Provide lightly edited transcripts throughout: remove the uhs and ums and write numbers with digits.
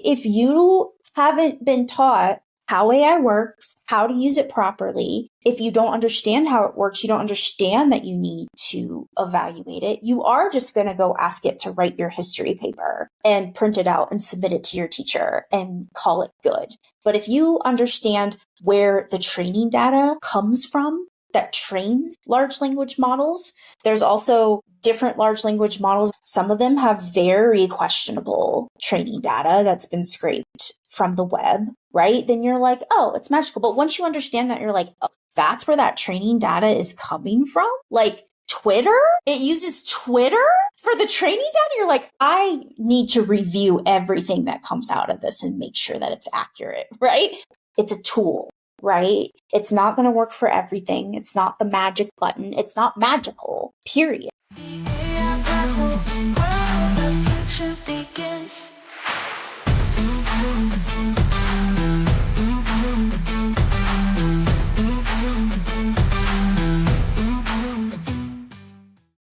If you haven't been taught how AI works, how to use it properly, if you don't understand how it works, you don't understand that you need to evaluate it, you are just going to go ask it to write your history paper and print it out and submit it to your teacher and call it good. But if you understand where the training data comes from that trains large language models, there's also different large language models. Some of them have very questionable training data that's been scraped from the web, right? Then you're like, oh, it's magical. But once you understand that, you're like, oh, that's where that training data is coming from. Like Twitter, it uses Twitter for the training data. You're like, I need to review everything that comes out of this and make sure that it's accurate, right? It's a tool, right? It's not going to work for everything. It's not the magic button. It's not magical, period.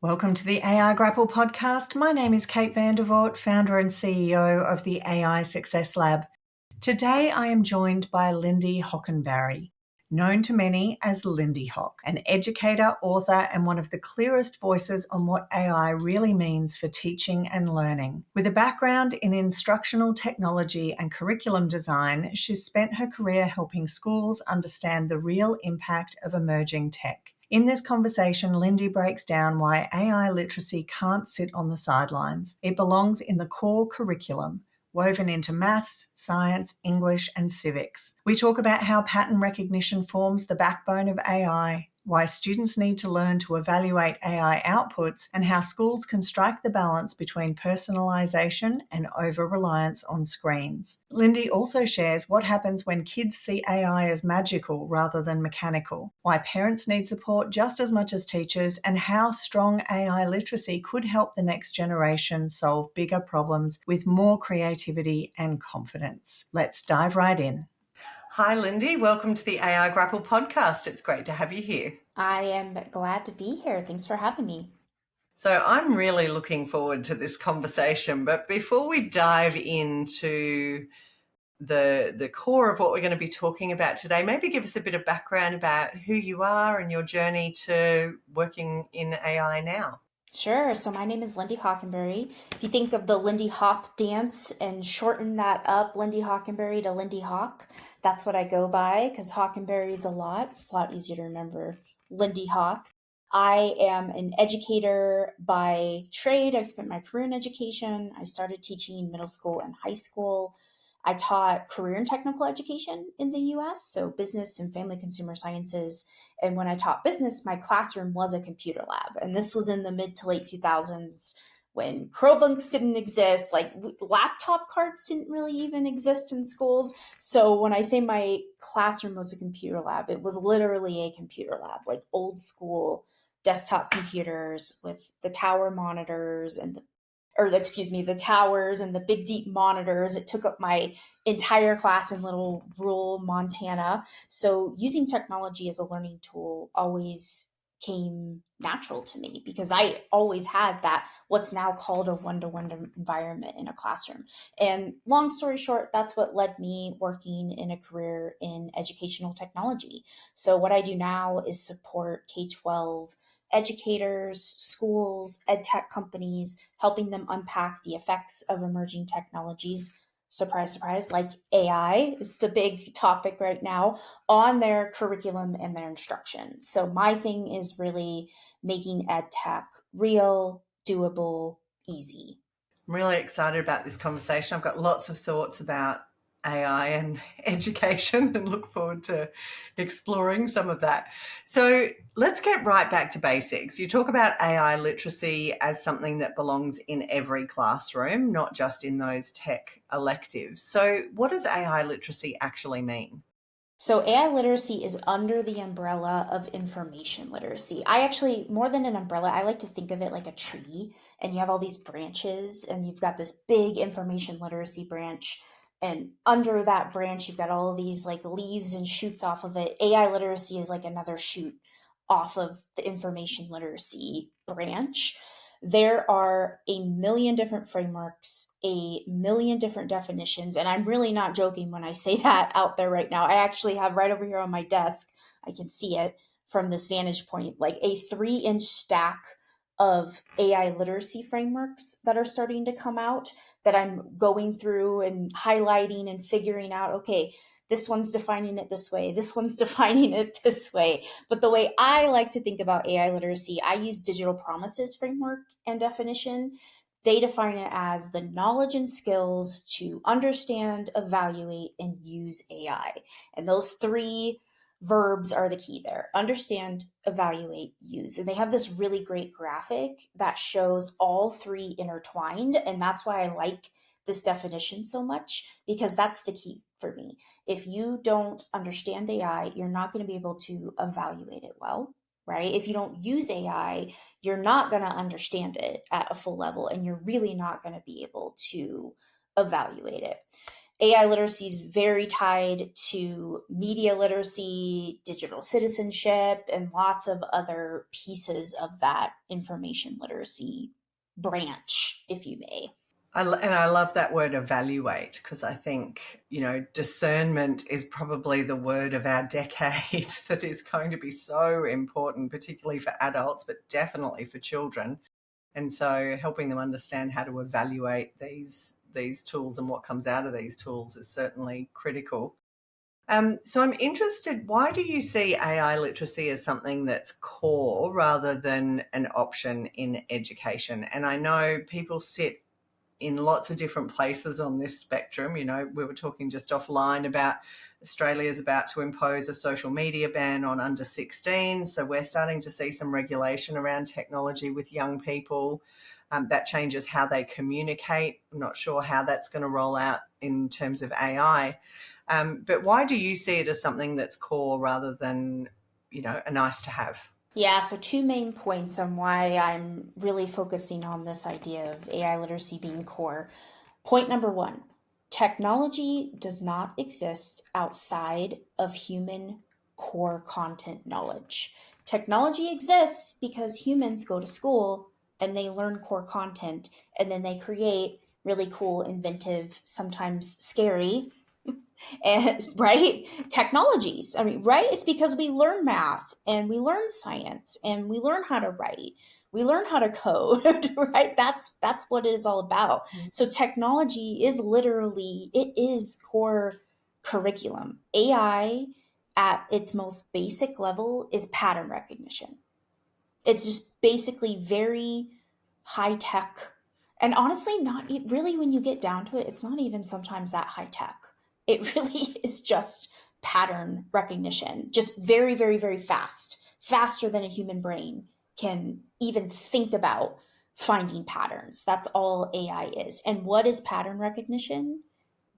Welcome to the AI Grapple podcast. My name is Kate vanderVoort, founder and CEO of the AI Success Lab. Today I am joined by Lindy Hockenbary, known to many as LindyHoc, an educator, author, and one of the clearest voices on what AI really means for teaching and learning. With a background in instructional technology and curriculum design, she's spent her career helping schools understand the real impact of emerging tech. In this conversation, Lindy breaks down why AI literacy can't sit on the sidelines. It belongs in the core curriculum, woven into maths, science, English, and civics. We talk about how pattern recognition forms the backbone of AI, why students need to learn to evaluate AI outputs, and how schools can strike the balance between personalization and over-reliance on screens. Lindy also shares what happens when kids see AI as magical rather than mechanical, why parents need support just as much as teachers, and how strong AI literacy could help the next generation solve bigger problems with more creativity and confidence. Let's dive right in. Hi, Lindy. Welcome to the AI Grapple podcast. It's great to have you here. I am glad to be here. Thanks for having me. So I'm really looking forward to this conversation. But before we dive into the core of what we're going to be talking about today, maybe give us a bit of background about who you are and your journey to working in AI now. Sure. So my name is Lindy Hockenbary. If you think of the Lindy Hop dance and shorten that up, Lindy Hockenbary to Lindy Hawk, that's what I go by because Hockenbary is a lot. It's a lot easier to remember Lindy Hawk. I am an educator by trade. I've spent my career in education. I started teaching middle school and high school. I taught career and technical education in the US, so business and family consumer sciences. And when I taught business, my classroom was a computer lab. And this was in the mid to late 2000s when Chromebooks didn't exist, like laptop carts didn't really even exist in schools. So when I say my classroom was a computer lab, it was literally a computer lab, like old school desktop computers with the tower monitors and the towers and the big deep monitors. It took up my entire class in little rural Montana. So using technology as a learning tool always came natural to me because I always had that what's now called a one-to-one environment in a classroom. And long story short, that's what led me working in a career in educational technology. So what I do now is support K-12 educators, schools, EdTech companies, helping them unpack the effects of emerging technologies. Surprise, surprise, like AI is the big topic right now on their curriculum and their instruction. So my thing is really making EdTech real, doable, easy. I'm really excited about this conversation. I've got lots of thoughts about AI and education and look forward to exploring some of that. So let's get right back to basics. You talk about AI literacy as something that belongs in every classroom, not just in those tech electives. So what does AI literacy actually mean? So AI literacy is under the umbrella of information literacy. I actually, more than an umbrella, I like to think of it like a tree, and you have all these branches and you've got this big information literacy branch. And under that branch, you've got all of these like leaves and shoots off of it. AI literacy is like another shoot off of the information literacy branch. There are a million different frameworks, a million different definitions. And I'm really not joking when I say that out there right now. I actually have right over here on my desk, I can see it from this vantage point, like a 3-inch stack of AI literacy frameworks that are starting to come out that I'm going through and highlighting and figuring out, okay, this one's defining it this way, this one's defining it this way. But the way I like to think about AI literacy, I use digital promises framework and definition. They define it as the knowledge and skills to understand, evaluate, and use AI. And those 3 verbs are the key there: understand, evaluate, use. And they have this really great graphic that shows all 3 intertwined. And that's why I like this definition so much, because that's the key for me. If you don't understand AI, you're not going to be able to evaluate it well, right? If you don't use AI, you're not going to understand it at a full level, and you're really not going to be able to evaluate it. AI literacy is very tied to media literacy, digital citizenship, and lots of other pieces of that information literacy branch, if you may. And I love that word evaluate, because I think, discernment is probably the word of our decade that is going to be so important, particularly for adults, but definitely for children. And so helping them understand how to evaluate these tools and what comes out of these tools is certainly critical. So I'm interested, why do you see AI literacy as something that's core rather than an option in education? And I know people sit in lots of different places on this spectrum. We were talking just offline about Australia's about to impose a social media ban on under 16. So we're starting to see some regulation around technology with young people. That changes how they communicate. I'm not sure how that's going to roll out in terms of AI. But why do you see it as something that's core rather than, a nice to have? Yeah, so 2 main points on why I'm really focusing on this idea of AI literacy being core. Point number 1: technology does not exist outside of human core content knowledge. Technology exists because humans go to school and they learn core content, and then they create really cool, inventive, sometimes scary, and right, technologies. I mean, right, it's because we learn math and we learn science and we learn how to write, we learn how to code. Right, that's what it is all about. So technology is literally, it is core curriculum. AI at its most basic level is pattern recognition. It's just basically very high tech. And honestly, not really, when you get down to it, it's not even sometimes that high tech. It really is just pattern recognition, just very, very, very fast, faster than a human brain can even think about finding patterns. That's all AI is. And what is pattern recognition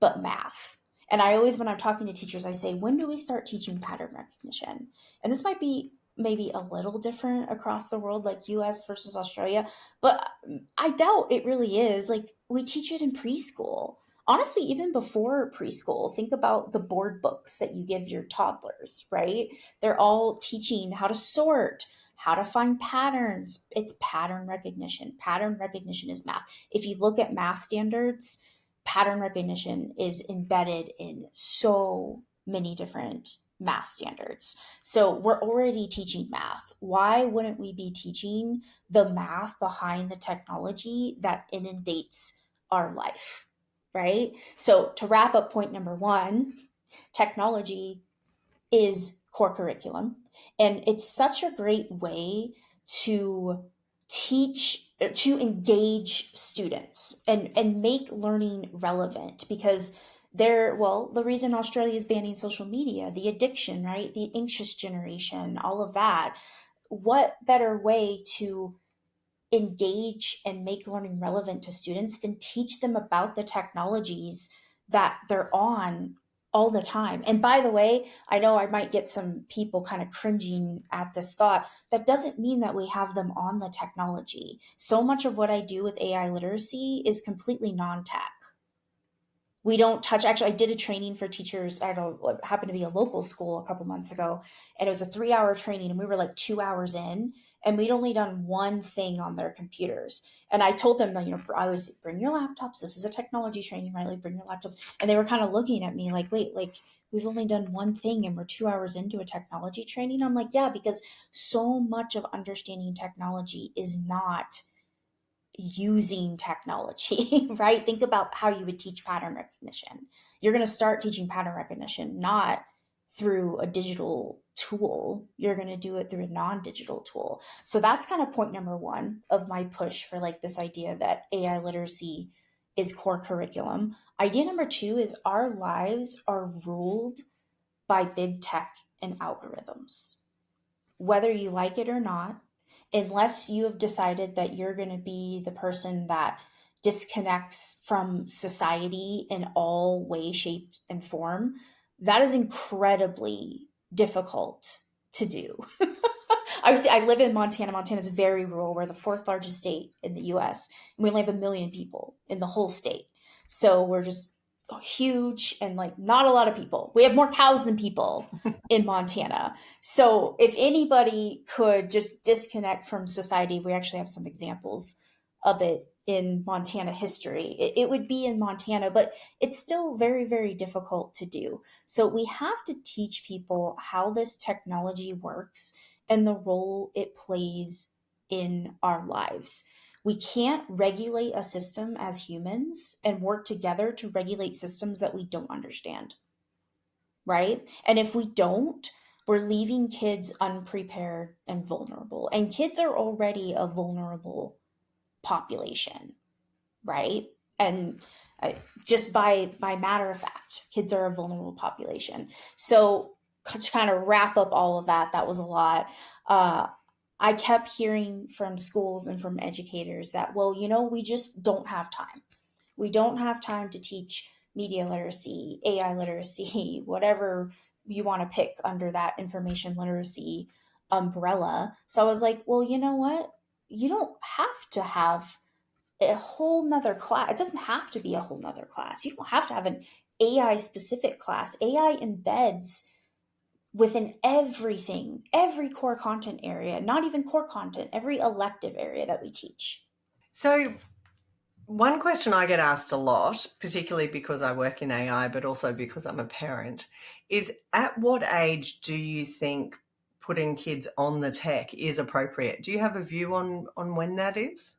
but math? And I always, when I'm talking to teachers, I say, when do we start teaching pattern recognition? And this might be maybe a little different across the world, like US versus Australia, but I doubt it really is. Like, we teach it in preschool. Honestly, even before preschool, think about the board books that you give your toddlers, right? They're all teaching how to sort, how to find patterns. It's pattern recognition. Pattern recognition is math. If you look at math standards, pattern recognition is embedded in so many different math standards. So we're already teaching math. Why wouldn't we be teaching the math behind the technology that inundates our life, right? So to wrap up point number 1, technology is core curriculum. And it's such a great way to to engage students and make learning relevant, because the reason Australia is banning social media, the addiction, right? The anxious generation, all of that. What better way to engage and make learning relevant to students than teach them about the technologies that they're on all the time? And by the way, I know I might get some people kind of cringing at this thought. That doesn't mean that we have them on the technology. So much of what I do with AI literacy is completely non-tech. We don't touch, actually, I did a training for teachers. I don't know, it happened to be a local school a couple months ago, and it was a 3-hour training, and we were like 2 hours in, and we'd only done one thing on their computers. And I told them, I always say, bring your laptops. This is a technology training, right? Like, bring your laptops. And they were kind of looking at me like, wait, like, we've only done one thing and we're 2 hours into a technology training. I'm like, yeah, because so much of understanding technology is not using technology, right? Think about how you would teach pattern recognition. You're going to start teaching pattern recognition not through a digital tool. You're going to do it through a non-digital tool. So that's kind of point number one of my push for like this idea that AI literacy is core curriculum. Idea number two is our lives are ruled by big tech and algorithms. Whether you like it or not, unless you have decided that you're going to be the person that disconnects from society in all way, shape, and form, that is incredibly difficult to do. Obviously, I live in Montana. Montana is very rural. We're the fourth largest state in the US, and we only have 1 million people in the whole state. So we're just huge and like not a lot of people. We have more cows than people in Montana. So if anybody could just disconnect from society, we actually have some examples of it in Montana history. It would be in Montana, but it's still very, very difficult to do. So we have to teach people how this technology works and the role it plays in our lives. We can't regulate a system as humans and work together to regulate systems that we don't understand, right? And if we don't, we're leaving kids unprepared and vulnerable. And kids are already a vulnerable population, right? And just by matter of fact, kids are a vulnerable population. So to kind of wrap up all of that, that was a lot. Uh, I kept hearing from schools and from educators that, well, we just don't have time. We don't have time to teach media literacy, AI literacy, whatever you want to pick under that information literacy umbrella. So I was like, well, you know what? You don't have to have a whole nother class. It doesn't have to be a whole nother class. You don't have to have an AI specific class. AI embeds within everything, every core content area, not even core content, every elective area that we teach. So, one question I get asked a lot, particularly because I work in AI, but also because I'm a parent, is at what age do you think putting kids on the tech is appropriate? Do you have a view on when that is?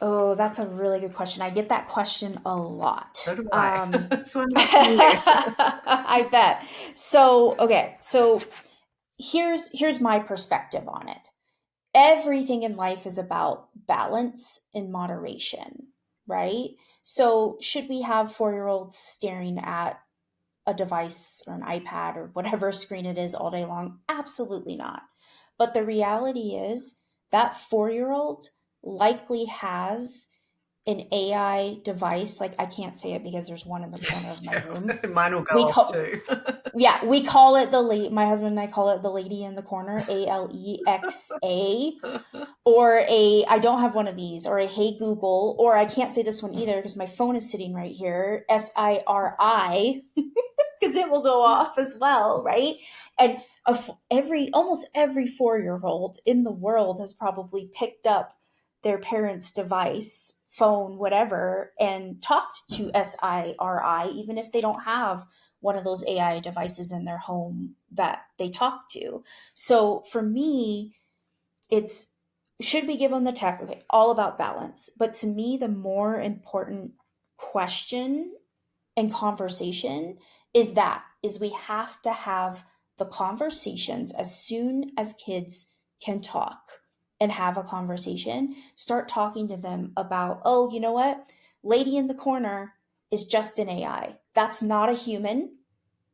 Oh, that's a really good question. I get that question a lot. So do I. That's why I'm asking you. I bet. So, okay. So here's my perspective on it. Everything in life is about balance and moderation, right? So, should we have 4-year-olds staring at a device or an iPad or whatever screen it is all day long? Absolutely not. But the reality is that 4-year-old likely has an AI device. Like, I can't say it because there's one in the corner of my Yeah, room. mine will go We off call too. Yeah, we call it the late. My husband and I call it the lady in the corner, Alexa, or a I don't have one of these, or a Hey Google, or I can't say this one either because my phone is sitting right here, Siri, because it will go off as well, right? And every almost every 4-year-old in the world has probably picked up their parents' device, phone, whatever, and talked to Siri, even if they don't have one of those AI devices in their home that they talk to. So for me, it's should we give them the tech? Okay, all about balance. But to me, the more important question and conversation is we have to have the conversations as soon as kids can talk and have a conversation. Start talking to them about, oh, you know what? Lady in the corner is just an AI. That's not a human.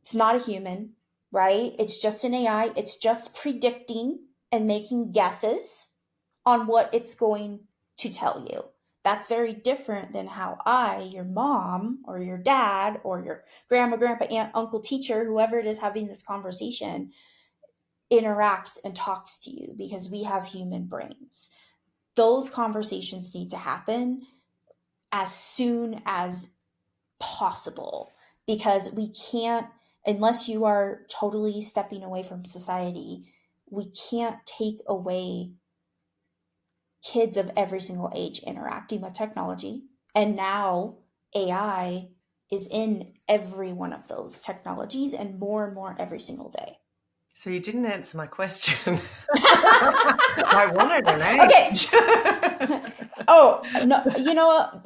It's not a human, right? It's just an AI. It's just predicting and making guesses on what it's going to tell you. That's very different than how your mom, or your dad, or your grandma, grandpa, aunt, uncle, teacher, whoever it is having this conversation, interacts and talks to you because we have human brains. Those conversations need to happen as soon as possible because we can't, unless you are totally stepping away from society, we can't take away kids of every single age interacting with technology. And now AI is in every one of those technologies and more every single day. So you didn't answer my question. I wanted an age. Okay. Oh, no, you know,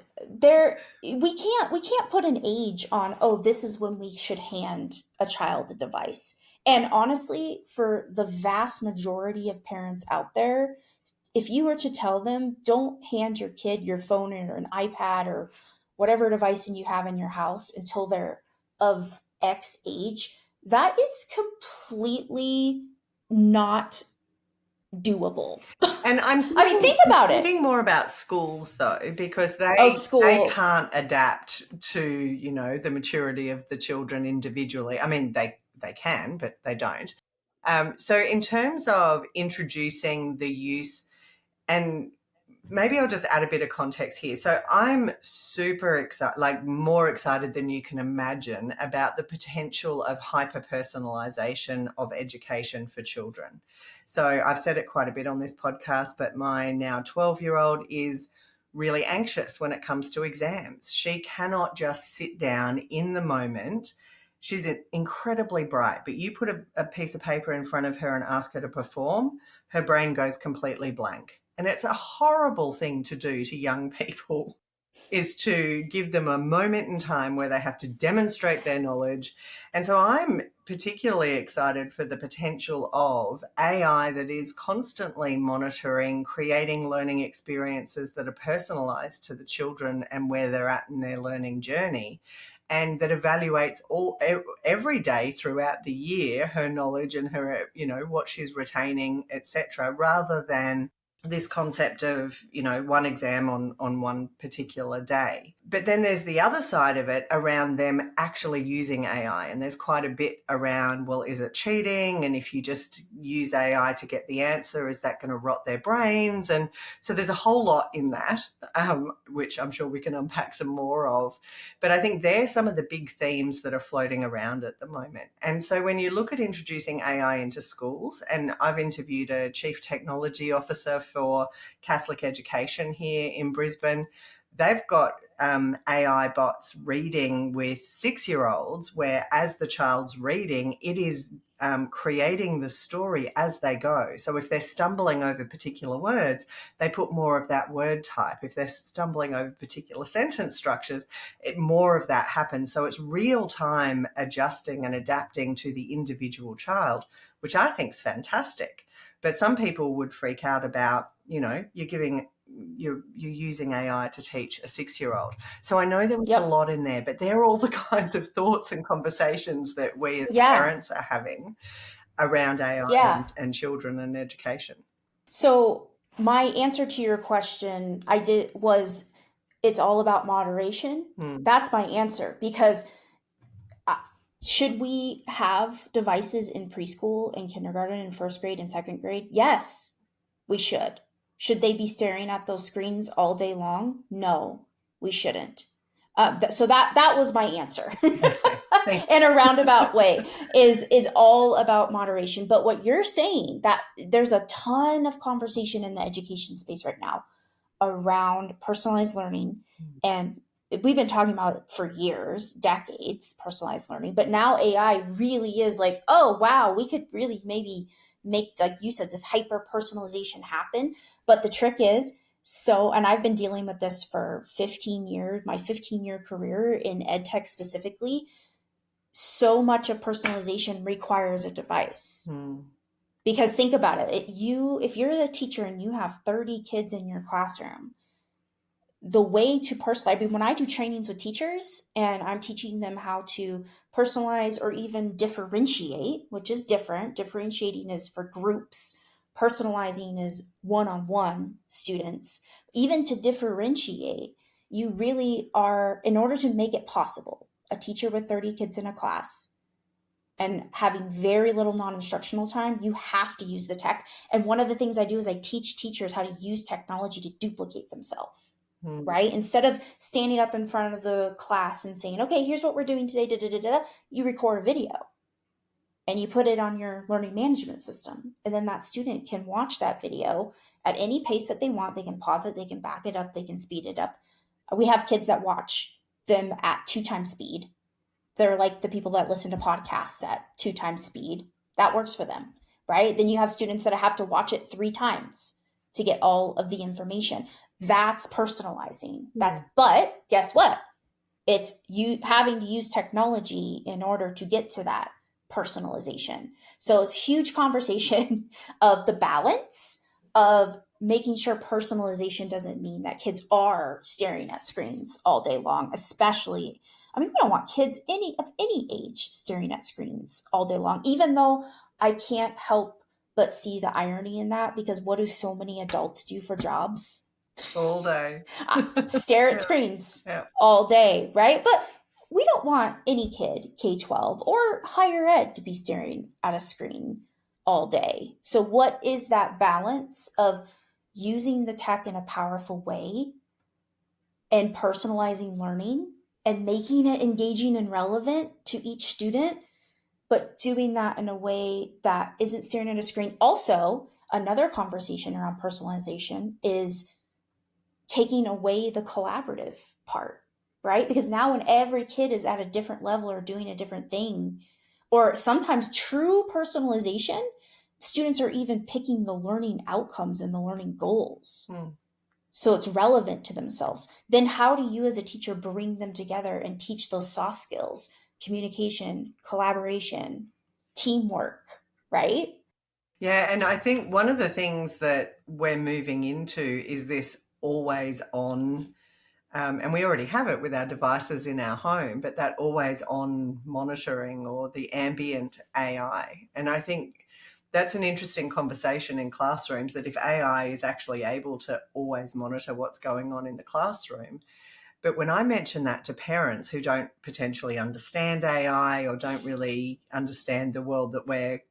we can't put an age on, oh, this is when we should hand a child a device. And honestly, for the vast majority of parents out there, if you were to tell them, don't hand your kid your phone or an iPad or whatever device you have in your house until they're of X age, that is completely not doable. And I'm I mean, think about it. thinking more about schools though, because Oh, they school. can't adapt to, the maturity of the children individually. I mean, they can, but they don't. So in terms of introducing the use, and maybe I'll just add a bit of context here. So I'm super excited, like more excited than you can imagine, about the potential of hyper personalization of education for children. So I've said it quite a bit on this podcast, but my now 12-year-old is really anxious when it comes to exams. She cannot just sit down in the moment. She's incredibly bright, but you put a piece of paper in front of her and ask her to perform, her brain goes completely blank. And it's a horrible thing to do to young people, is to give them a moment in time where they have to demonstrate their knowledge. And so I'm particularly excited for the potential of AI that is constantly monitoring, creating learning experiences that are personalized to the children and where they're at in their learning journey, and that evaluates every day throughout the year her knowledge and her, what she's retaining, etc., rather than this concept of, one exam on one particular day. But then there's the other side of it around them actually using AI. And there's quite a bit around, well, is it cheating? And if you just use AI to get the answer, is that going to rot their brains? And so there's a whole lot in that, which I'm sure we can unpack some more of. But I think they're some of the big themes that are floating around at the moment. And so when you look at introducing AI into schools, and I've interviewed a chief technology officer for Catholic education here in Brisbane, they've got AI bots reading with 6-year-olds, where as the child's reading, it is creating the story as they go. So if they're stumbling over particular words, they put more of that word type. If they're stumbling over particular sentence structures, more of that happens. So it's real time adjusting and adapting to the individual child, which I think is fantastic. But some people would freak out about, you're using AI to teach a 6-year-old. So I know there was a Yep. lot in there, but they're all the kinds of thoughts and conversations that we as Yeah. parents are having around AI Yeah. and children and education. So my answer to your question, was it's all about moderation. That's my answer, because should we have devices in preschool and kindergarten and first grade and second grade? Yes, we should. Should they be staring at those screens all day long? No, we shouldn't. So that was my answer. In a roundabout way, is all about moderation. But what you're saying, that there's a ton of conversation in the education space right now around personalized learning, and we've been talking about it for years, decades, personalized learning, but now AI really is like, oh wow, we could really maybe make, like you said, this hyper personalization happen. But the trick is, and I've been dealing with this for 15 years, my 15-year career in EdTech specifically, so much of personalization requires a device. Because think about it, if you're the teacher and you have 30 kids in your classroom, the way to personalize, I mean, when I do trainings with teachers and I'm teaching them how to personalize or even differentiate, which is different. Differentiating is for groups, personalizing is one-on-one students. Even to differentiate, you really are, in order to make it possible, a teacher with 30 kids in a class and having very little non-instructional time, you have to use the tech. And one of the things I do is I teach teachers how to use technology to duplicate themselves, right? Instead of standing up in front of the class and saying, okay, here's what we're doing today, you record a video. and you put it on your learning management system. And then that student can watch that video at any pace that they want. They can pause it, they can back it up, they can speed it up. We have kids that watch them at 2 times speed. They're like the people that listen to podcasts at 2 times speed. That works for them, right? Then you have students that have to watch it 3 times to get all of the information. That's personalizing. But guess what? It's you having to use technology in order to get to that personalization. So it's a huge conversation of the balance of making sure personalization doesn't mean that kids are staring at screens all day long, especially. I mean, we don't want kids of any age staring at screens all day long, even though I can't help but see the irony in that, because what do so many adults do for jobs? All day. Stare at screens all day, right? But we don't want any kid, K-12 or higher ed, to be staring at a screen all day. So what is that balance of using the tech in a powerful way and personalizing learning and making it engaging and relevant to each student, but doing that in a way that isn't staring at a screen? Also, another conversation around personalization is taking away the collaborative part, right? Because now when every kid is at a different level or doing a different thing, or sometimes true personalization, students are even picking the learning outcomes and the learning goals. So it's relevant to themselves. Then how do you as a teacher bring them together and teach those soft skills, communication, collaboration, teamwork, right? Yeah, and I think one of the things that we're moving into is this always on, and we already have it with our devices in our home, but that always on monitoring or the ambient AI. And I think that's an interesting conversation in classrooms, that if AI is actually able to always monitor what's going on in the classroom. But when I mention that to parents who don't potentially understand AI or don't really understand the world that we're,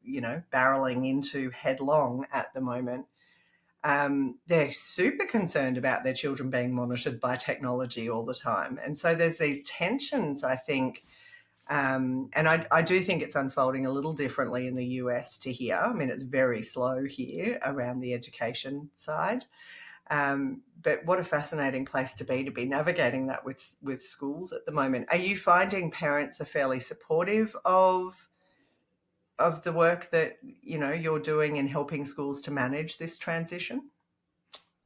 barreling into headlong at the moment, they're super concerned about their children being monitored by technology all the time. And so there's these tensions, I think, and I do think it's unfolding a little differently in the US to here. I mean, it's very slow here around the education side. But what a fascinating place to be navigating that with schools at the moment. Are you finding parents are fairly supportive of the work that you're doing in helping schools to manage this transition?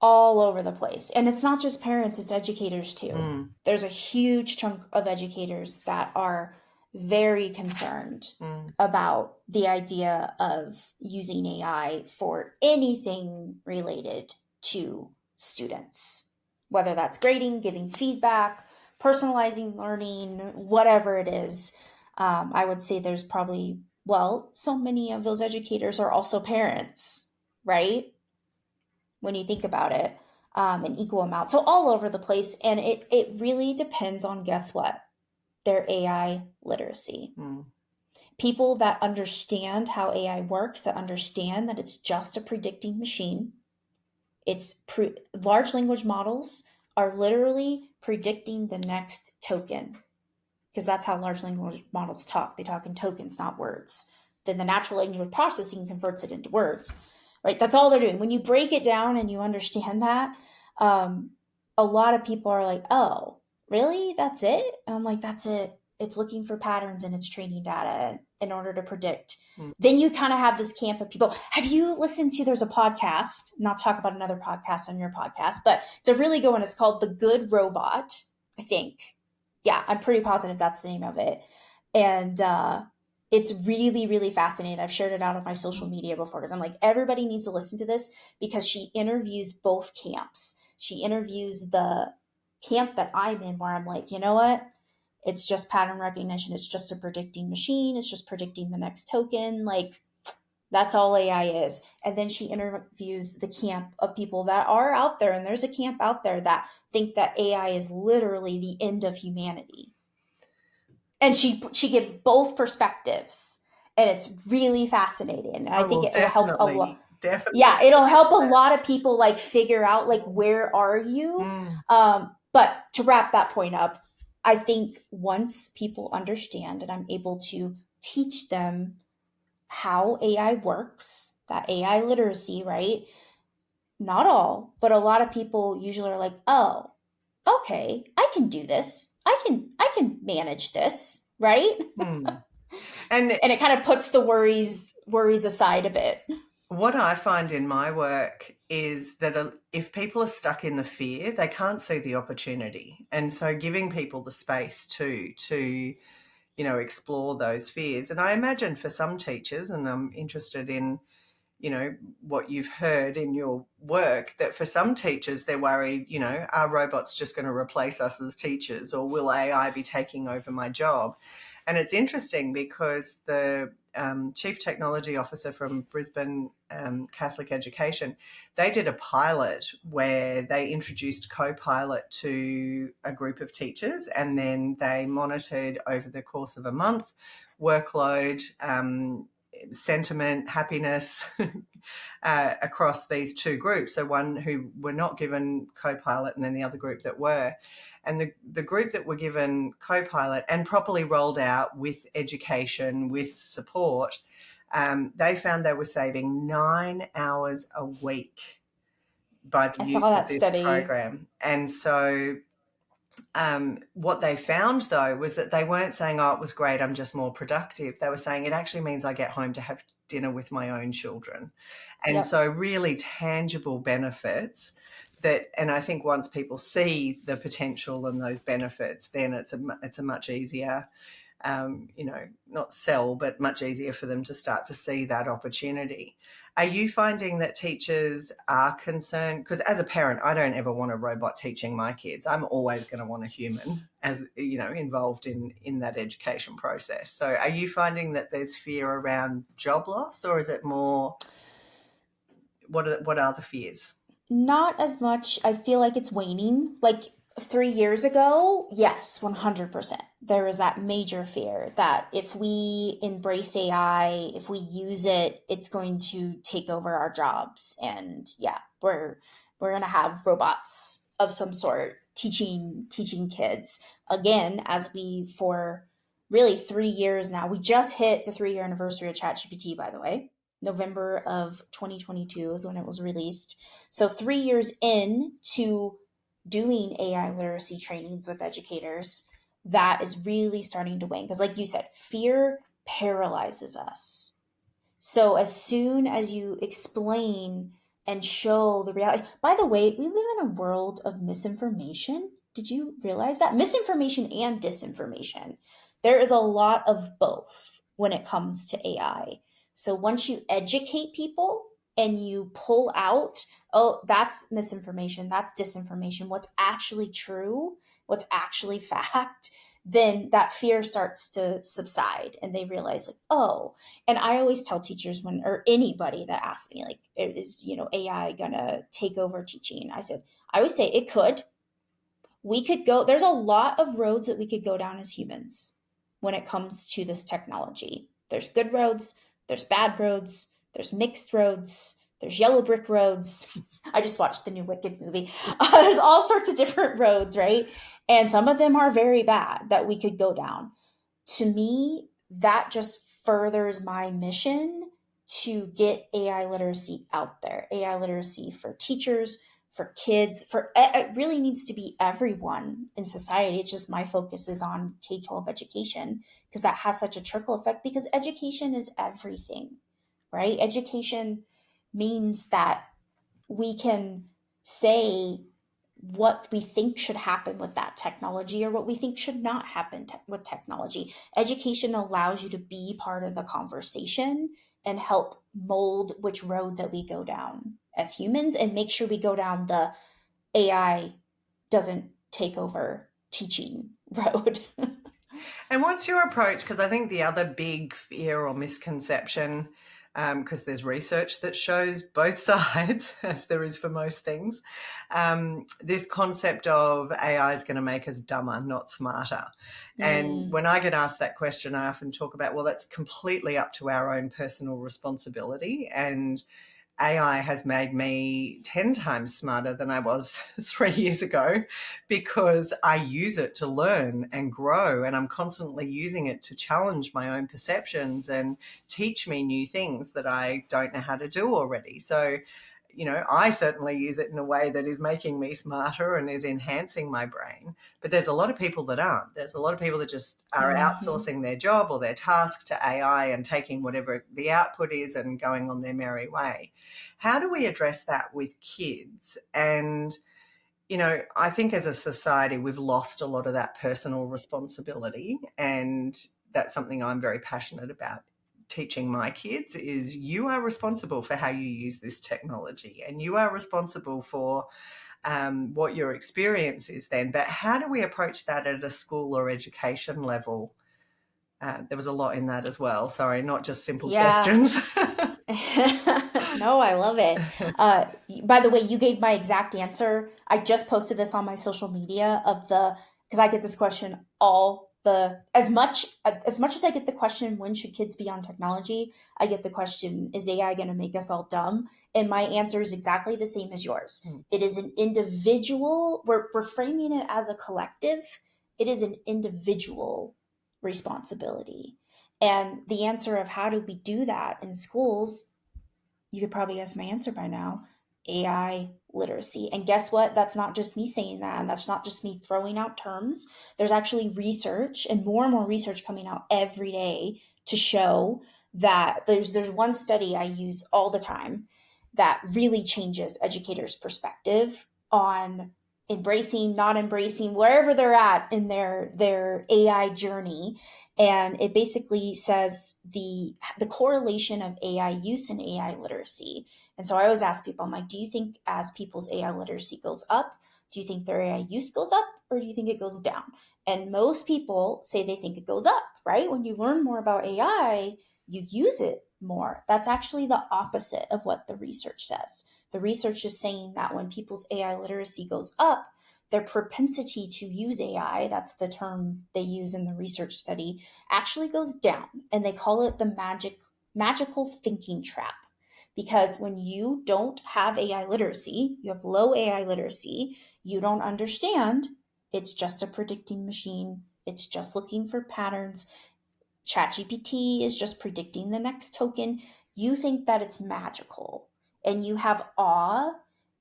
All over the place. And it's not just parents, it's educators too. There's a huge chunk of educators that are very concerned about the idea of using AI for anything related to students, whether that's grading, giving feedback, personalizing learning, whatever it is. I would say there's probably, so many of those educators are also parents, right? When you think about it, an equal amount. So all over the place. And it really depends on, guess what? Their AI literacy. People that understand how AI works, that understand that it's just a predicting machine. Large language models are literally predicting the next token, because that's how large language models talk. They talk in tokens, not words. Then the natural language processing converts it into words, right? That's all they're doing. When you break it down and you understand that, a lot of people are like, oh, really? That's it? And I'm like, that's it. It's looking for patterns in its training data in order to predict. Then you kind of have this camp of people. Have you listened to, there's a podcast, not talk about another podcast on your podcast, but it's a really good one. It's called The Good Robot, I think. Yeah, I'm pretty positive that's the name of it. And it's really, really fascinating. I've shared it out on my social media before, because I'm like, everybody needs to listen to this, because she interviews both camps. She interviews the camp that I'm in, where I'm like, you know what? It's just pattern recognition. It's just a predicting machine. It's just predicting the next token. Like, that's all AI is. And then she interviews the camp of people that are out there. And there's a camp out there that think that AI is literally the end of humanity. And she gives both perspectives. And it's really fascinating. And I think it'll help a lot. Definitely. Yeah, it'll help a lot of people like figure out like, where are you? But to wrap that point up, I think once people understand and I'm able to teach them how AI works, that AI literacy, right? Not all, but a lot of people usually are like, "Oh, okay, I can do this. I can manage this," right? Hmm. And And it kind of puts the worries aside a bit. what I find in my work is that if people are stuck in the fear, they can't see the opportunity. And so giving people the space to explore those fears. And I imagine for some teachers, and I'm interested in what you've heard in your work, that for some teachers they're worried, are robots just going to replace us as teachers, or will AI be taking over my job? And it's interesting because the chief technology officer from Brisbane Catholic Education, they did a pilot where they introduced Copilot to a group of teachers, and then they monitored over the course of a month workload, sentiment, happiness across these two groups. So one who were not given Copilot, and then the other group that were. And the group that were given Copilot and properly rolled out with education, with support, they found they were saving 9 hours a week by the I use saw of that this study. program. And so what they found, though, was that they weren't saying, oh, it was great, I'm just more productive. They were saying it actually means I get home to have dinner with my own children. And Yep. so really tangible benefits and I think once people see the potential and those benefits, then it's a much easier, not sell, but much easier for them to start to see that opportunity. Are you finding that teachers are concerned? Because as a parent, I don't ever want a robot teaching my kids. I'm always going to want a human involved in that education process. So are you finding that there's fear around job loss, or is it more, what are the fears? Not as much. I feel like it's waning. Like 3 years ago, yes, 100%. There was that major fear that if we embrace AI, if we use it, it's going to take over our jobs. And yeah, we're gonna have robots of some sort teaching kids. Again, as we for really 3 years now, we just hit the 3 year anniversary of ChatGPT, by the way. November of 2022 is when it was released. So 3 years in to doing AI literacy trainings with educators, that is really starting to wane. Because, like you said, fear paralyzes us. So as soon as you explain and show the reality, by the way, we live in a world of misinformation. Did you realize that? Misinformation and disinformation. There is a lot of both when it comes to AI. So once you educate people and you pull out, oh, that's misinformation, that's disinformation, what's actually true, what's actually fact, then that fear starts to subside and they realize, like, oh, and I always tell teachers or anybody that asks me, like, is, AI gonna take over teaching? I always say it could. We could go, there's a lot of roads that we could go down as humans when it comes to this technology. There's good roads, there's bad roads, there's mixed roads, there's yellow brick roads. I just watched the new Wicked movie. There's all sorts of different roads, right? And some of them are very bad that we could go down. To me, that just furthers my mission to get AI literacy out there. AI literacy for teachers, for kids, it really needs to be everyone in society. It's just my focus is on K-12 education because that has such a trickle effect, because education is everything, right? Education means that we can say what we think should happen with that technology or what we think should not happen with technology. Education allows you to be part of the conversation and help mold which road that we go down as humans, and make sure we go down the AI doesn't take over teaching road. And what's your approach? Because I think the other big fear or misconception, because there's research that shows both sides, as there is for most things, this concept of AI is going to make us dumber, not smarter. And Mm, when I get asked that question, I often talk about, well, that's completely up to our own personal responsibility. And AI has made me 10 times smarter than I was 3 years ago because I use it to learn and grow, and I'm constantly using it to challenge my own perceptions and teach me new things that I don't know how to do already. So, I certainly use it in a way that is making me smarter and is enhancing my brain. But there's a lot of people that aren't. There's a lot of people that just are Mm-hmm. outsourcing their job or their task to AI and taking whatever the output is and going on their merry way. How do we address that with kids? And, I think as a society, we've lost a lot of that personal responsibility. And that's something I'm very passionate about teaching my kids is you are responsible for how you use this technology, and you are responsible for what your experience is then. But how do we approach that at a school or education level? There was a lot in that as well. Sorry, not just simple Yeah. questions. No, I love it. By the way, you gave my exact answer. I just posted this on my social media because I get this question all the as much as I get the question, when should kids be on technology? I get the question, is AI going to make us all dumb? And my answer is exactly the same as yours. It is an individual. We're framing it as a collective. It is an individual responsibility. And the answer of how do we do that in schools, you could probably guess my answer by now: AI literacy. And guess what? That's not just me saying that. And that's not just me throwing out terms. There's actually research and more research coming out every day to show that there's one study I use all the time that really changes educators' perspective on embracing, not embracing, wherever they're at in their AI journey. And it basically says the correlation of AI use and AI literacy. And so I always ask people, I'm like, do you think as people's AI literacy goes up, do you think their AI use goes up, or do you think it goes down? And most people say they think it goes up, right? When you learn more about AI, you use it more. That's actually the opposite of what the research says. The research is saying that when people's AI literacy goes up, their propensity to use AI, that's the term they use in the research study, actually goes down. And they call it the magical thinking trap. Because when you don't have AI literacy, you have low AI literacy, you don't understand, it's just a predicting machine. It's just looking for patterns. ChatGPT is just predicting the next token. You think that it's magical, and you have awe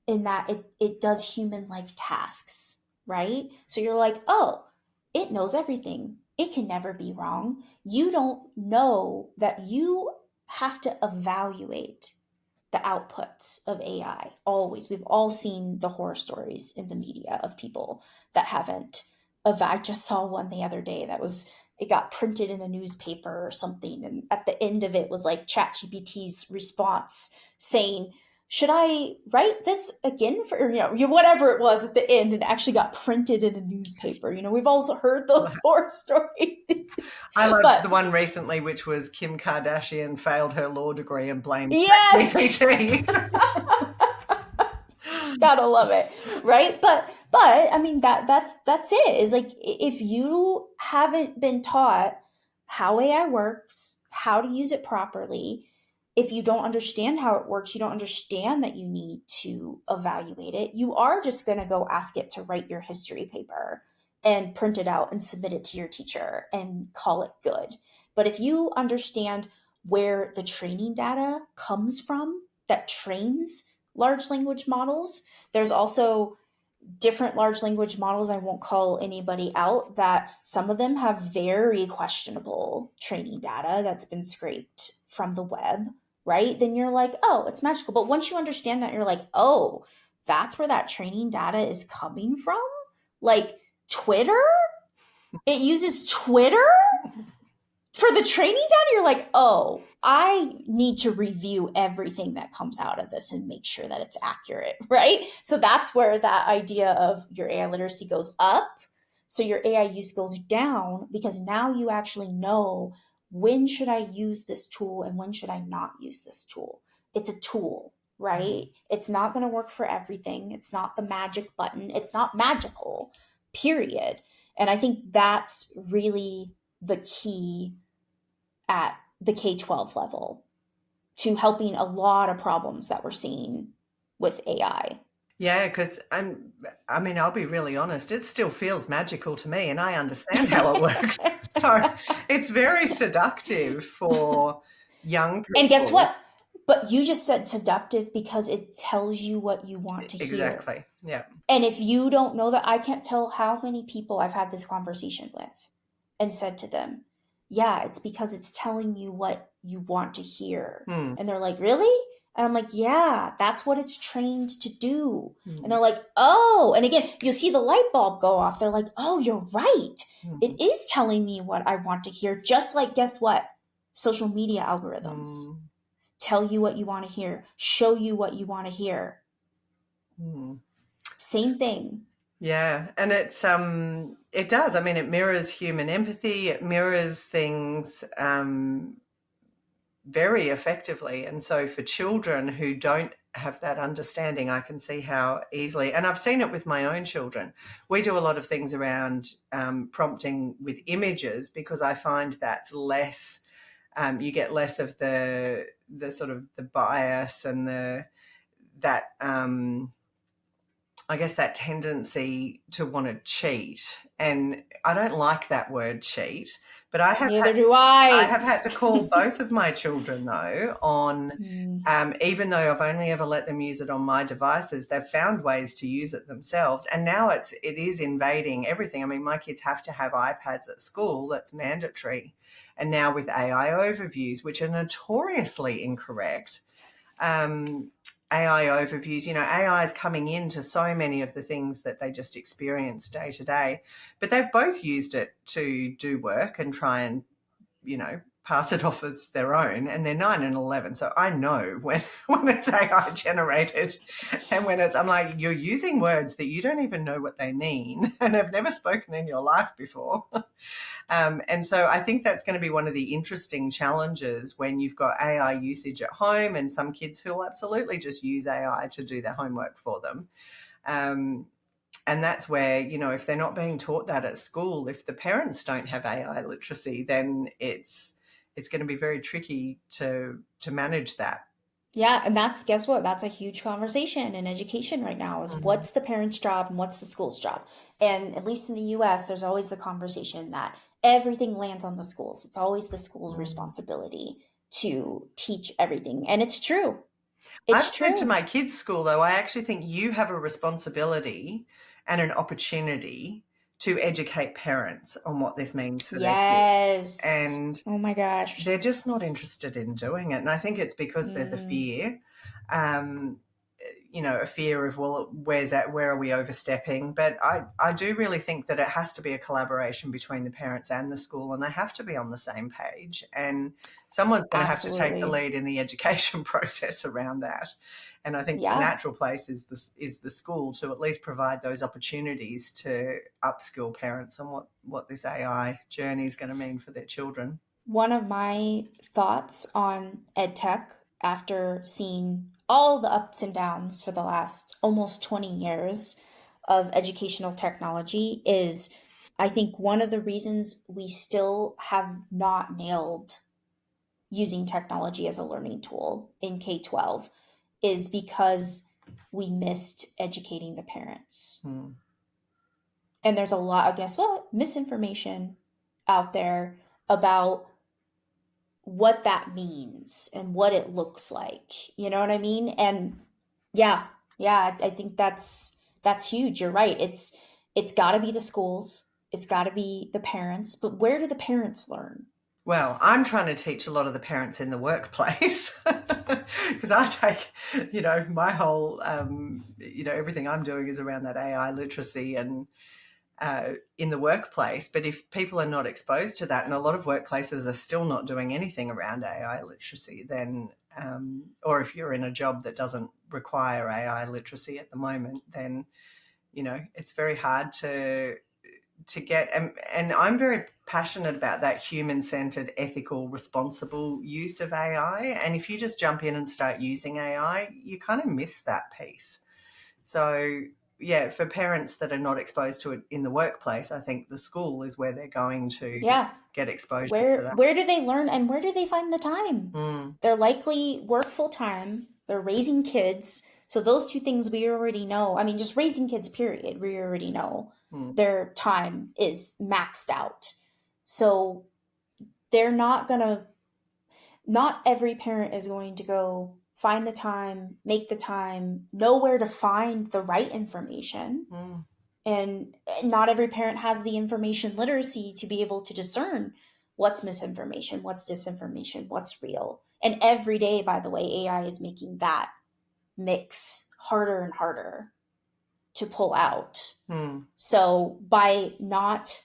in that it does human like tasks, right? So you're like, oh, it knows everything. It can never be wrong. You don't know that you have to evaluate the outputs of AI. Always. We've all seen the horror stories in the media of people that haven't. I just saw one the other day that it got printed in a newspaper or something. And at the end of it was like ChatGPT's response saying, should I write this again for, whatever it was at the end, and actually got printed in a newspaper. We've also heard those horror stories. I loved the But one recently, which was Kim Kardashian failed her law degree and blamed yes, ChatGPT. gotta love it, right? But I mean, that's it. Is like, if you haven't been taught how AI works, how to use it properly, if you don't understand how it works, you don't understand that you need to evaluate it, you are just going to go ask it to write your history paper and print it out and submit it to your teacher and call it good. But if you understand where the training data comes from that trains large language models, there's also different large language models. I won't call anybody out, that some of them have very questionable training data that's been scraped from the web, right? Then you're like, oh, it's magical. But once you understand that, you're like, oh, that's where that training data is coming from? Like Twitter? It uses Twitter for the training data? You're like, oh, I need to review everything that comes out of this and make sure that it's accurate, right? So that's where that idea of your AI literacy goes up. So your AI use goes down, because now you actually know, when should I use this tool and when should I not use this tool? It's a tool, right? It's not going to work for everything. It's not the magic button. It's not magical, period. And I think that's really the key at the K-12 level. to helping a lot of problems that we're seeing with AI. Yeah, because I mean, I'll be really honest, it still feels magical to me, and I understand how it works. So it's very seductive for young And guess people. what? But you just said seductive because it tells you what you want to hear. Exactly. Yeah. And if you don't know that, I can't tell how many people I've had this conversation with and said to them, yeah, it's because it's telling you what you want to hear. Hmm. And they're like, really? And I'm like, yeah, that's what it's trained to do. And Hmm. they're like, oh, and again, you'll see the light bulb go off. They're like, oh, you're right. Hmm. It is telling me what I want to hear. Just like, guess what? Social media algorithms Hmm. tell you what you want to hear, show you what you want to hear. Hmm. Same thing. Yeah, and it does. I mean, it mirrors human empathy. It mirrors things very effectively. And so for children who don't have that understanding, I can see how easily, and I've seen it with my own children. We do a lot of things around prompting with images because I find that's less. You get less of the sort of the bias and the that I guess that tendency to want to cheat. And I don't like that word cheat, but Neither do I I. have had to call both of my children though on Mm, even though I've only ever let them use it on my devices, they've found ways to use it themselves. And now it is invading everything. I mean, my kids have to have iPads at school, that's mandatory. And now with AI overviews, which are notoriously incorrect, um, AI overviews. You know, AI is coming into so many of the things that they just experience day to day, but they've both used it to do work and try and, you know, pass it off as their own. And they're 9 and 11. So I know when, when it's AI generated and when it's, I'm like, you're using words that you don't even know what they mean and have never spoken in your life before. And so I think that's going to be one of the interesting challenges when you've got AI usage at home and some kids who will absolutely just use AI to do their homework for them. Um, and that's where, you know, if they're not being taught that at school, if the parents don't have AI literacy, then it's going to be very tricky to manage that. yeah, and that's guess what? That's a huge conversation in education right now is Mm, what's the parent's job and what's the school's job. And at least in the US, there's always the conversation that everything lands on the schools. It's always the school's mm. responsibility to teach everything. And it's true. I've It's said to true. my kids' school, though, I actually think you have a responsibility and an opportunity to educate parents on what this means for their kids. Yes. And Oh my gosh. they're just not interested in doing it. And I think it's because there's a Mm, fear. Um, you know, a fear of, well, where's that, where are we overstepping? But I do really think that it has to be a collaboration between the parents and the school, and they have to be on the same page. And someone's going to have to take the absolutely. lead in the education process around that. And I think the Yeah. natural place is the school to at least provide those opportunities to upskill parents on what this AI journey is going to mean for their children. One of my thoughts on EdTech after seeing all the ups and downs for the last almost 20 years of educational technology is I think one of the reasons we still have not nailed using technology as a learning tool in K 12 is because we missed educating the parents. Hmm. And there's a lot of, guess what, misinformation out there about what that means and what it looks like. You know what I mean? And yeah, yeah, I think that's huge. You're right. It's got to be the schools. It's got to be the parents. But where do the parents learn? Well, I'm trying to teach a lot of the parents in the workplace because I take, you know, my whole, you know, everything I'm doing is around that AI literacy and in the workplace. But if people are not exposed to that, and a lot of workplaces are still not doing anything around AI literacy, then, or if you're in a job that doesn't require AI literacy at the moment, then, you know, it's very hard to get and I'm very passionate about that human-centered, ethical, responsible use of AI. And if you just jump in and start using AI, you kind of miss that piece. So for parents that are not exposed to it in the workplace, I think the school is where they're going to Yeah. get exposure to that. Where do they learn and where do they find the time? Mm, They're likely work full time. They're raising kids. So those two things we already know. I mean, just raising kids, period. We already know mm, their time is maxed out. So they're not gonna. Not every parent is going to go find the time, make the time, know where to find the right information. mm. And not every parent has the information literacy to be able to discern what's misinformation, what's disinformation, what's real. And every day, by the way, AI is making that mix harder and harder to pull out. Mm. So by not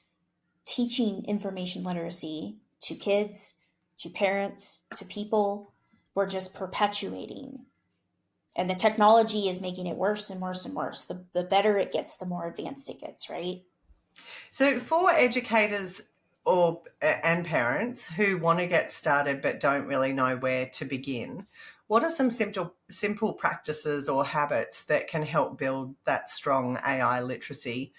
teaching information literacy to kids, to parents, to people, we're just perpetuating. And the technology is making it worse and worse and worse. The better it gets, the more advanced it gets, right? So for educators and parents who want to get started but don't really know where to begin, what are some simple practices or habits that can help build that strong AI literacy?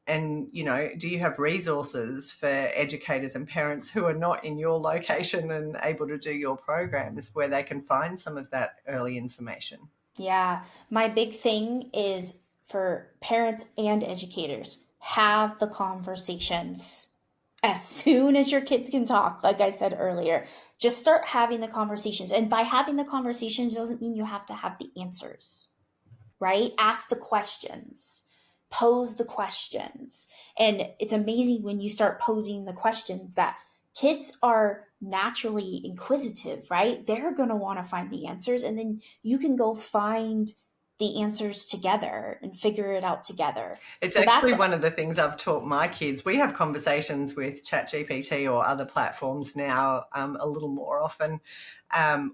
And, do you have resources for educators and parents who are not in your location and able to do your programs where they can find some of that early information? Yeah. My big thing is for parents and educators, have the conversations as soon as your kids can talk. Like I said earlier, just start having the conversations. And by having the conversations doesn't mean you have to have the answers, right? Ask the questions, pose the questions. And it's amazing when you start posing the questions that kids are naturally inquisitive, right? They're going to want to find the answers. And then you can go find the answers together and figure it out together. It's So that's, actually one of the things I've taught my kids. We have conversations with ChatGPT or other platforms now a little more often,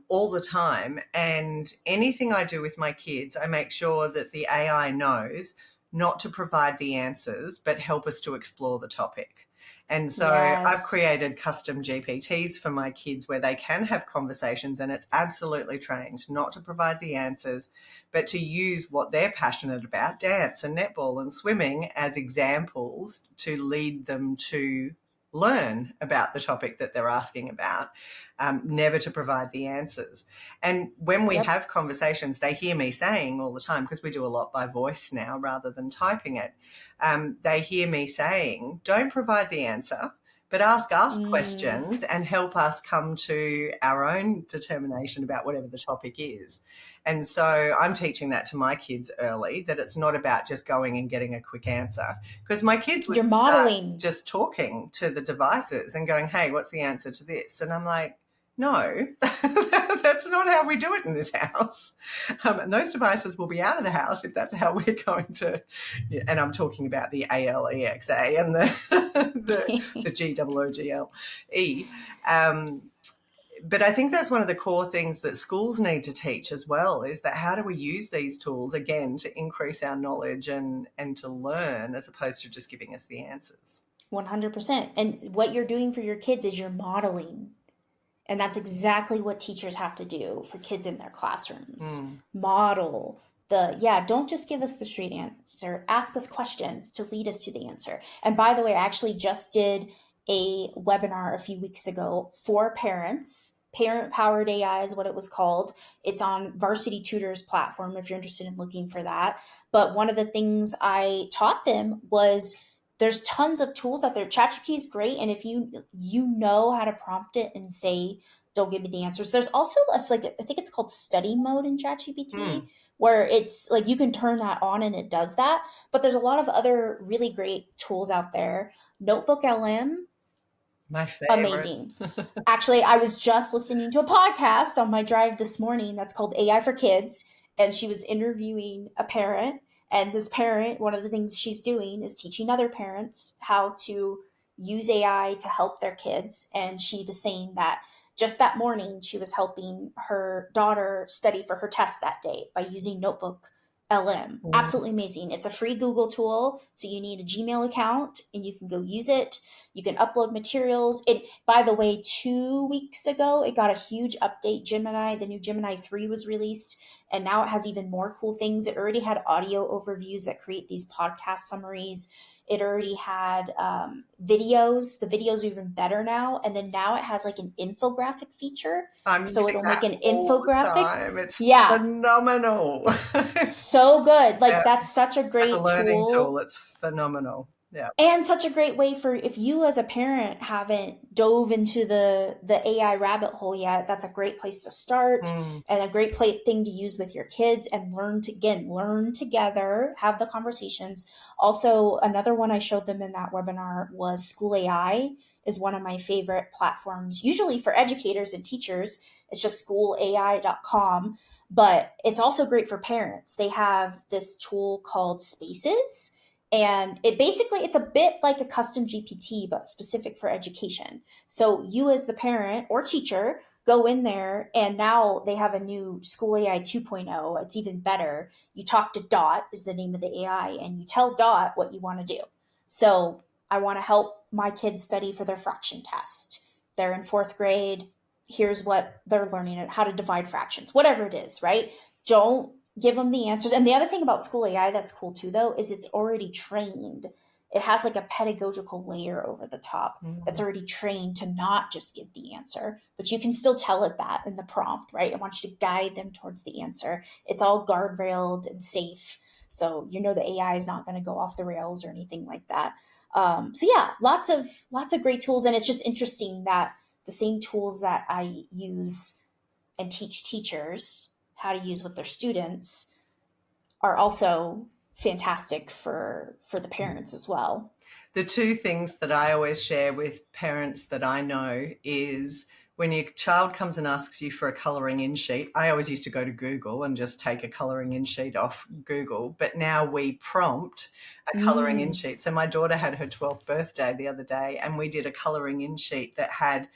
all the time. And anything I do with my kids, I make sure that the AI knows not to provide the answers, but help us to explore the topic. And so I've yes. created custom GPTs for my kids where they can have conversations, and it's absolutely trained not to provide the answers, but to use what they're passionate about, dance and netball and swimming, as examples to lead them to learn about the topic that they're asking about, never to provide the answers. And when we Yep. have conversations, they hear me saying all the time, because we do a lot by voice now rather than typing it, they hear me saying, don't provide the answer, but ask us Mm, questions and help us come to our own determination about whatever the topic is. And so I'm teaching that to my kids early, that it's not about just going and getting a quick answer, because my kids would you're start modeling. just talking to the devices and going, hey, what's the answer to this? And I'm like, no, that's not how we do it in this house. And those devices will be out of the house if that's how we're going to. Yeah, and I'm talking about the ALEXA and the GOOGLE. But I think that's one of the core things that schools need to teach as well, is that how do we use these tools, again, to increase our knowledge and to learn, as opposed to just giving us the answers. 100%. And what you're doing for your kids is you're modeling. And that's exactly what teachers have to do for kids in their classrooms. Mm. Model don't just give us the straight answer. Ask us questions to lead us to the answer. And by the way, I actually just did a webinar a few weeks ago for parents. Parent Powered AI is what it was called. It's on Varsity Tutors platform if you're interested in looking for that. But one of the things I taught them was there's tons of tools out there. ChatGPT is great, and if you know how to prompt it and say, "Don't give me the answers." There's also less like I think it's called study mode in ChatGPT, Mm. where it's like you can turn that on and it does that. But there's a lot of other really great tools out there. Notebook LM, My favorite. amazing. Actually, I was just listening to a podcast on my drive this morning that's called AI for Kids, and she was interviewing a parent. And this parent, one of the things she's doing is teaching other parents how to use AI to help their kids. And she was saying that just that morning, she was helping her daughter study for her test that day by using Notebook LM. Mm. Absolutely amazing. It's a free Google tool. So you need a Gmail account and you can go use it. You can upload materials. And by the way, 2 weeks ago, it got a huge update. Gemini, the new Gemini 3 was released, and now it has even more cool things. It already had audio overviews that create these podcast summaries. It already had videos. The videos are even better now. And then now it has like an infographic feature. I'm So using it'll make that an all the infographic. time. It's Yeah, phenomenal. so good. Yeah, Like that's such a as a great learning tool, tool it's phenomenal. Yeah. and such a great way for if you as a parent haven't dove into the AI rabbit hole yet, that's a great place to start Mm. and a great thing to use with your kids and learn to again learn together, have the conversations. Also, another one I showed them in that webinar was School AI is one of my favorite platforms, usually for educators and teachers. It's just schoolai.com, but it's also great for parents. They have this tool called Spaces, and it's a bit like a custom GPT but specific for education. So you as the parent or teacher go in there, and now they have a new School AI 2.0. It's even better. You talk to Dot is the name of the AI, and you tell Dot what you want to do. So I want to help my kids study for their fraction test. They're in fourth grade. Here's what they're learning, how to divide fractions, whatever it is, right? Don't give them the answers. And the other thing about School AI that's cool too, though, is it's already trained. It has like a pedagogical layer over the top that's Mm. already trained to not just give the answer, but you can still tell it that in the prompt, right? I want you to guide them towards the answer. It's all guardrailed and safe. So you know the AI is not going to go off the rails or anything like that. So yeah, lots of great tools, and it's just interesting that the same tools that I use and teach teachers how to use with their students are also fantastic for the parents as well. The two things that I always share with parents that I know is when your child comes and asks you for a colouring in sheet, I always used to go to Google and just take a colouring in sheet off Google, but now we prompt a colouring in Mm, sheet. So my daughter had her 12th birthday the other day, and we did a colouring in sheet that had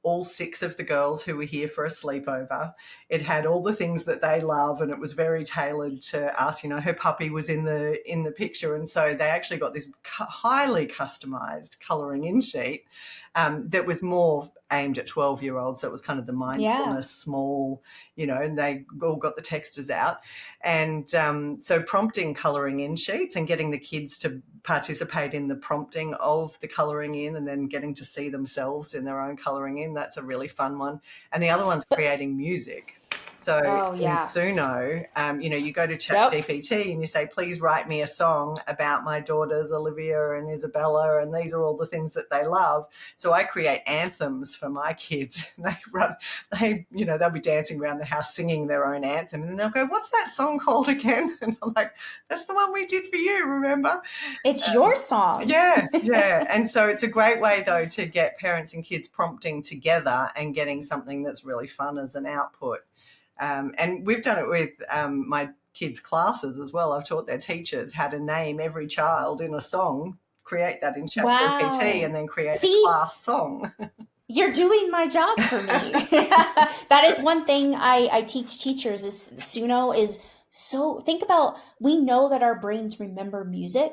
all 6 of the girls who were here for a sleepover. It had all the things that they love, and it was very tailored to us. You know, her puppy was in the picture, and so they actually got this highly customized colouring in sheet that was more aimed at 12-year-olds. So it was kind of the yeah. mindfulness small, you know, and they all got the textures out. And so prompting colouring in sheets and getting the kids to participate in the prompting of the colouring in and then getting to see themselves in their own colouring in, that's a really fun one. And the other one's But creating music. So oh in yeah. Suno, you know, you go to Yep. ChatGPT and you say, please write me a song about my daughters, Olivia and Isabella, and these are all the things that they love. So I create anthems for my kids. You know, they'll be dancing around the house singing their own anthem. And then they'll go, what's that song called again? And I'm like, that's the one we did for you, remember? It's your song. Yeah, yeah. And so it's a great way, though, to get parents and kids prompting together and getting something that's really fun as an output. And we've done it with my kids' classes as well. I've taught their teachers how to name every child in a song, create that in ChatGPT, and Wow. then create a See, class song. you're doing my job for me. That is one thing I teach teachers is Suno is so think about we know that our brains remember music,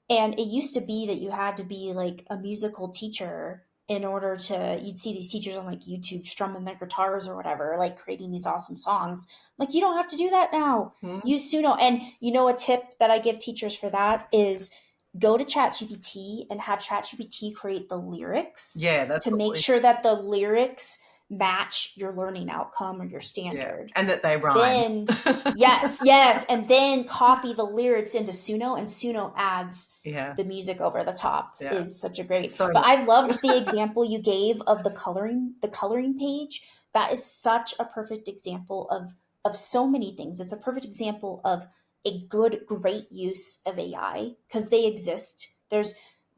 and it used to be that you had to be like a musical teacher in order to you'd see these teachers on like YouTube strumming their guitars or whatever, like creating these awesome songs. Like you don't have to do that now. Hmm? Use Suno. And you know a tip that I give teachers for that is go to ChatGPT and have ChatGPT create the lyrics Yeah, that's to what make we, sure that the lyrics match your learning outcome or your yeah, standard. and that they rhyme. Then, yes, and then copy the lyrics into Suno, and Suno adds Yeah, the music over the top. yeah. Is such a great. So But I loved the example you gave of the coloring page. That is such a perfect example of so many things. It's a perfect example of a great use of AI because they exist.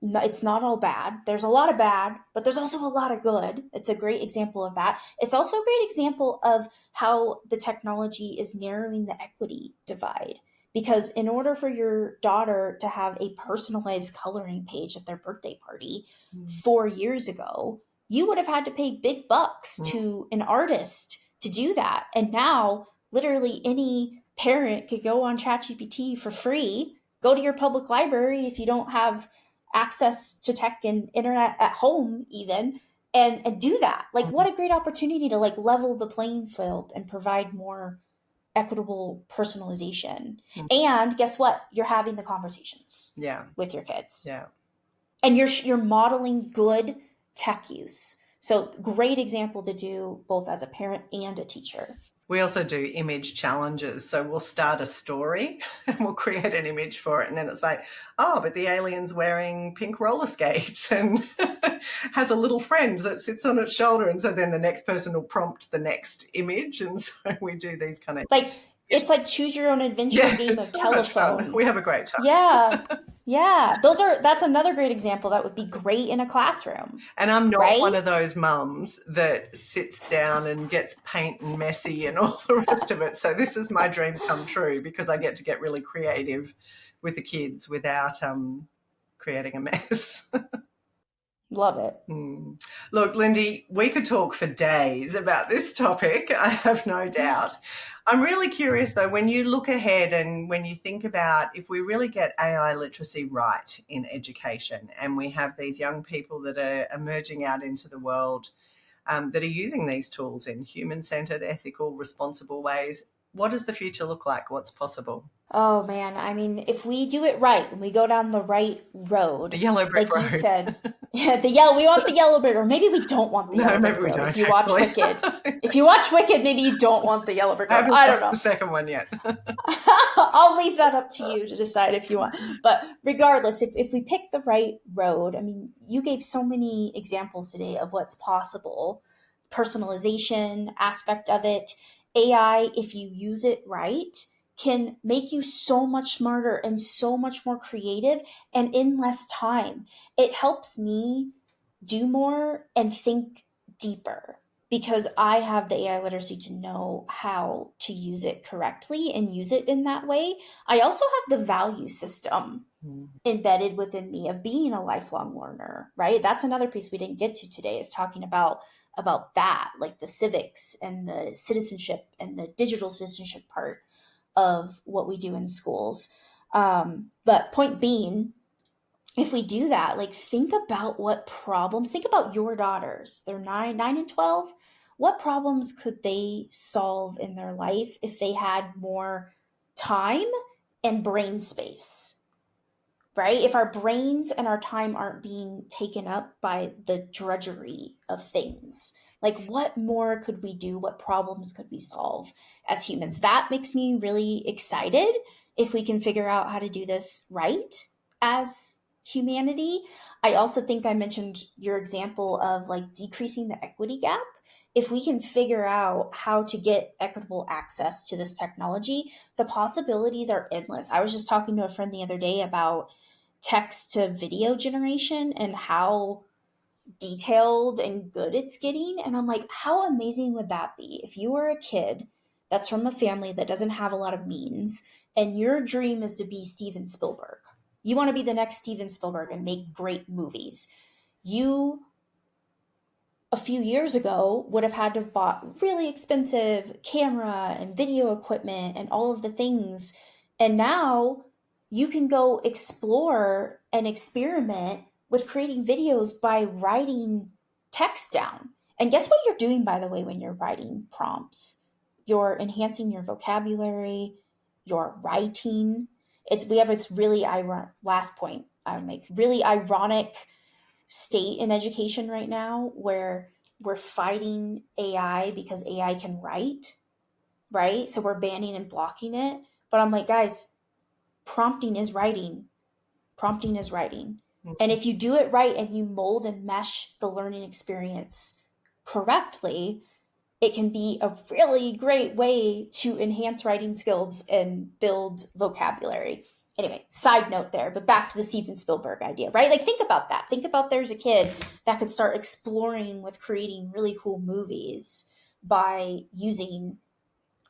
It's not all bad. There's a lot of bad, but there's also a lot of good. It's a great example of that. It's also a great example of how the technology is narrowing the equity divide. Because in order for your daughter to have a personalized coloring page at their birthday party mm, 4 years ago, you would have had to pay big bucks mm, to an artist to do that. And now, literally, any parent could go on ChatGPT for free, go to your public library if you don't have access to tech and internet at home even, and do that. Like, what a great opportunity to like level the playing field and provide more equitable personalization. And guess what? You're having the conversations with your kids. And you're modeling good tech use. So great example to do both as a parent and a teacher. We also do image challenges. So we'll start a story and we'll create an image for it. And then it's like, oh, but the alien's wearing pink roller skates and has a little friend that sits on its shoulder. And so then the next person will prompt the next image. And so we do these kind of... Like, it's like choose your own adventure game of so telephone. We have a great time. Yeah. That's another great example that would be great in a classroom. And I'm not one of those mums that sits down and gets paint and messy and all the rest of it. So this is my dream come true, because I get to get really creative with the kids without creating a mess. Love it. Look, Lindy, we could talk for days about this topic, I have no doubt. I'm really curious, though, when you look ahead and when you think about if we really get AI literacy right in education and we have these young people that are emerging out into the world that are using these tools in human-centered, ethical, responsible ways, what does the future look like? What's possible? Oh, man. I mean, if we do it right and we go down the right road, the yellow brick road. You said, we want the yellow brick, or maybe we don't want the yellow brick road. Don't, if you watch Wicked, maybe you don't want the yellow brick road. I don't know. The second one yet. I'll leave that up to you to decide if you want. But regardless, if we pick the right road, I mean, you gave so many examples today of what's possible. Personalization aspect of it. AI, if you use it right, can make you so much smarter and so much more creative and in less time. It helps me do more and think deeper because I have the AI literacy to know how to use it correctly and use it in that way. I also have the value system embedded within me of being a lifelong learner, right? That's another piece we didn't get to today, is talking about that, like the civics and the citizenship and the digital citizenship part of what we do in schools. But point being, if we do that, like think about your daughters. They're 9 and 12. What problems could they solve in their life if they had more time and brain space? Right? If our brains and our time aren't being taken up by the drudgery of things, like what more could we do? What problems could we solve as humans? That makes me really excited if we can figure out how to do this right as humanity. I also think I mentioned your example of like decreasing the equity gap. If we can figure out how to get equitable access to this technology, the possibilities are endless. I was just talking to a friend the other day about text to video generation and how detailed and good it's getting. And I'm like, how amazing would that be if you were a kid that's from a family that doesn't have a lot of means and your dream is to be Steven Spielberg? You want to be the next Steven Spielberg and make great movies. You, a few years ago, would have had to have bought really expensive camera and video equipment and all of the things. And now you can go explore and experiment with creating videos by writing text down. And guess what you're doing, by the way, when you're writing prompts? You're enhancing your vocabulary, your writing. We have this really last point I make, really ironic state in education right now where we're fighting AI because AI can write, right? So we're banning and blocking it. But I'm like, guys, prompting is writing. Prompting is writing. And if you do it right and you mold and mesh the learning experience correctly, it can be a really great way to enhance writing skills and build vocabulary. Anyway, side note there, but back to the Steven Spielberg idea, right? Like think about that. Think about there's a kid that could start exploring with creating really cool movies by using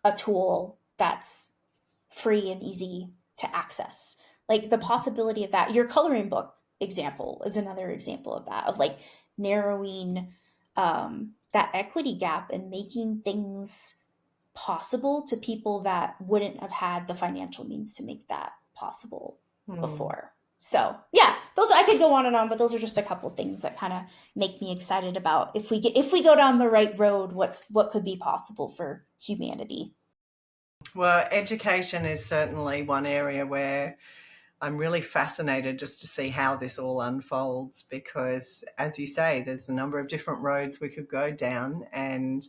a tool that's free and easy to access. Like the possibility of that. Your coloring book example is another example of that, of like narrowing that equity gap and making things possible to people that wouldn't have had the financial means to make that possible before. So yeah, I could go on and on, but those are just a couple of things that kind of make me excited about if we go down the right road, what could be possible for humanity. Well, education is certainly one area where I'm really fascinated just to see how this all unfolds, because, as you say, there's a number of different roads we could go down, and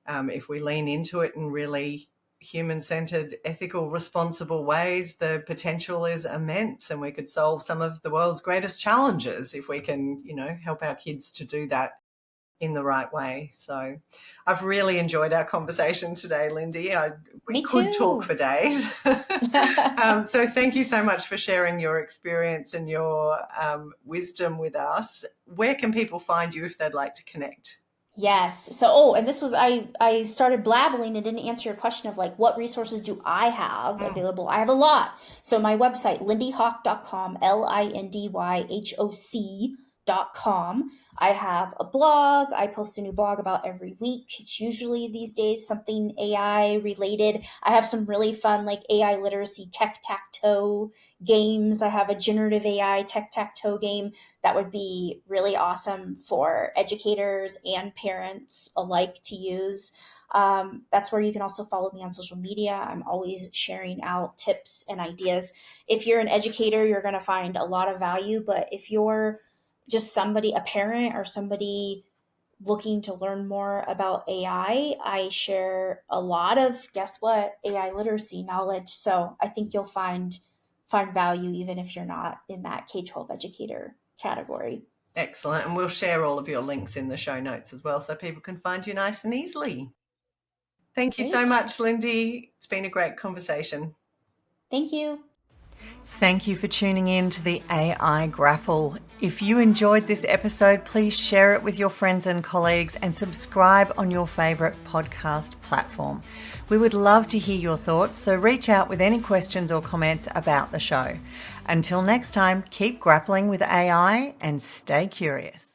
if we lean into it in really human-centered, ethical, responsible ways, the potential is immense, and we could solve some of the world's greatest challenges if we can, help our kids to do that in the right way. So I've really enjoyed our conversation today, Lindy. We Me could too. talk for days. So thank you so much for sharing your experience and your wisdom with us. Where can people find you if they'd like to connect? Yes. So, and this was, I started blabbling and didn't answer your question of like, what resources do I have available? I have a lot. So my website, lindyhoc.com, LindyHoc.com. I have a blog. I post a new blog about every week. It's usually these days something AI related. I have some really fun like AI literacy tech-tac-toe games. I have a generative AI tech-tac-toe game that would be really awesome for educators and parents alike to use. That's where you can also follow me on social media. I'm always sharing out tips and ideas. If you're an educator, you're going to find a lot of value. But if you're just somebody, a parent or somebody looking to learn more about AI, I share a lot of, guess what, AI literacy knowledge. So I think you'll find value even if you're not in that K-12 educator category. Excellent. And we'll share all of your links in the show notes as well so people can find you nice and easily. Thank you so much, Lindy. It's been a great conversation. Thank you. Thank you for tuning in to the AI Grapple. If you enjoyed this episode, please share it with your friends and colleagues and subscribe on your favourite podcast platform. We would love to hear your thoughts, so reach out with any questions or comments about the show. Until next time, keep grappling with AI and stay curious.